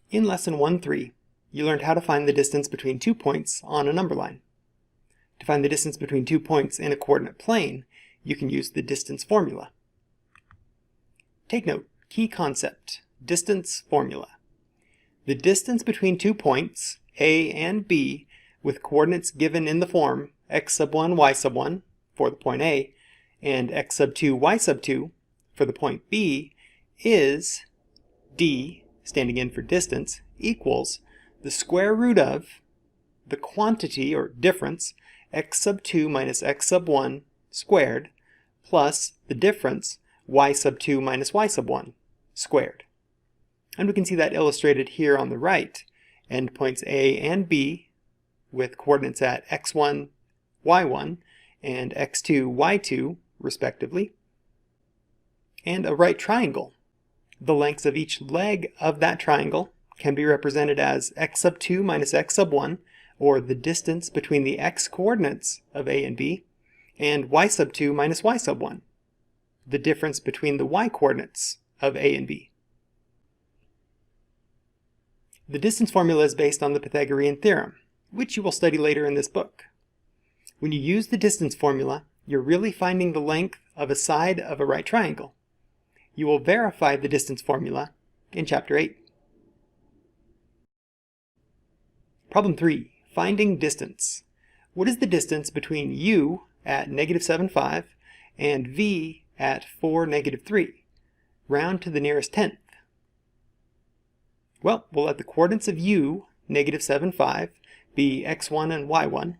In Lesson 1.3, you learned how to find the distance between 2 points on a number line. To find the distance between 2 points in a coordinate plane, you can use the distance formula. Take note, key concept, distance formula. The distance between 2 points, A and B, with coordinates given in the form x sub 1, y sub 1 for the point A, and x sub 2, y sub 2 for the point B, is d, standing in for distance, equals the square root of the quantity or difference x sub 2 minus x sub 1 squared plus the difference y sub 2 minus y sub 1 squared. And we can see that illustrated here on the right. Endpoints A and B with coordinates at x1, y1, and x2, y2, respectively. And a right triangle. The lengths of each leg of that triangle can be represented as x sub 2 minus x sub 1, or the distance between the x coordinates of A and B, and y sub 2 minus y sub 1, the difference between the y coordinates of A and B. The distance formula is based on the Pythagorean theorem, which you will study later in this book. When you use the distance formula, you're really finding the length of a side of a right triangle. You will verify the distance formula in Chapter 8. Problem 3. Finding distance. What is the distance between u at negative 7, 5 and v at 4, negative 3? Round to the nearest tenth. Well, we'll let the coordinates of u, negative 7, 5, be x1 and y1,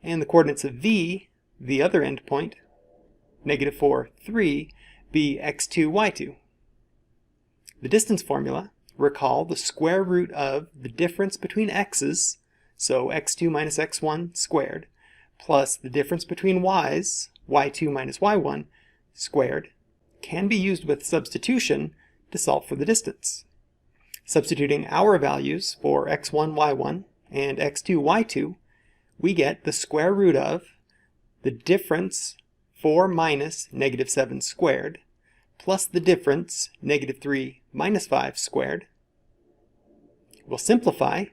and the coordinates of v, the other endpoint, negative 4, 3, be x2, y2. The distance formula, recall the square root of the difference between x's, so x2 minus x1 squared, plus the difference between y's, y2 minus y1 squared, can be used with substitution to solve for the distance. Substituting our values for x1, y1, and x2, y2, we get the square root of the difference 4 minus negative 7 squared, plus the difference negative 3 minus 5 squared. We'll simplify.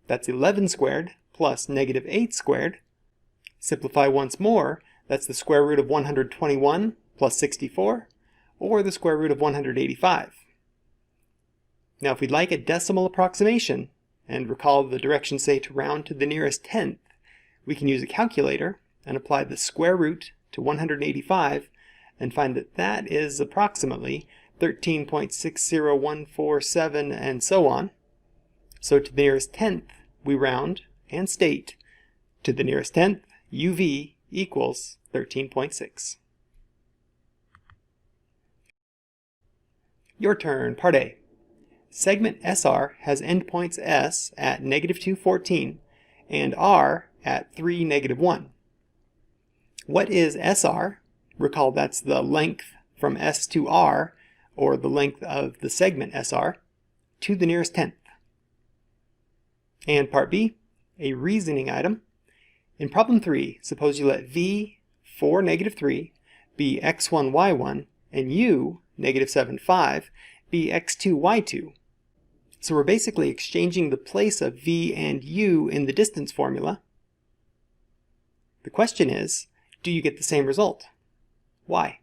That's 11 squared plus negative 8 squared. Simplify once more. That's the square root of 121 plus 64, or the square root of 185. Now if we'd like a decimal approximation, and recall the directions say to round to the nearest tenth, we can use a calculator and apply the square root to 185 and find that that is approximately 13.60147 and so on. So to the nearest tenth, we round and state to the nearest tenth, uv equals 13.6. Your turn, Part A. Segment SR has endpoints S at negative 2, 14 and R at 3, negative 1. What is SR? Recall that's the length from S to R, or the length of the segment SR, to the nearest tenth. And Part B, a reasoning item. In Problem 3, suppose you let V, 4, negative 3, be x1, y1, and u, negative 7, 5, be x2, y2. So we're basically exchanging the place of v and u in the distance formula. The question is, do you get the same result? Why?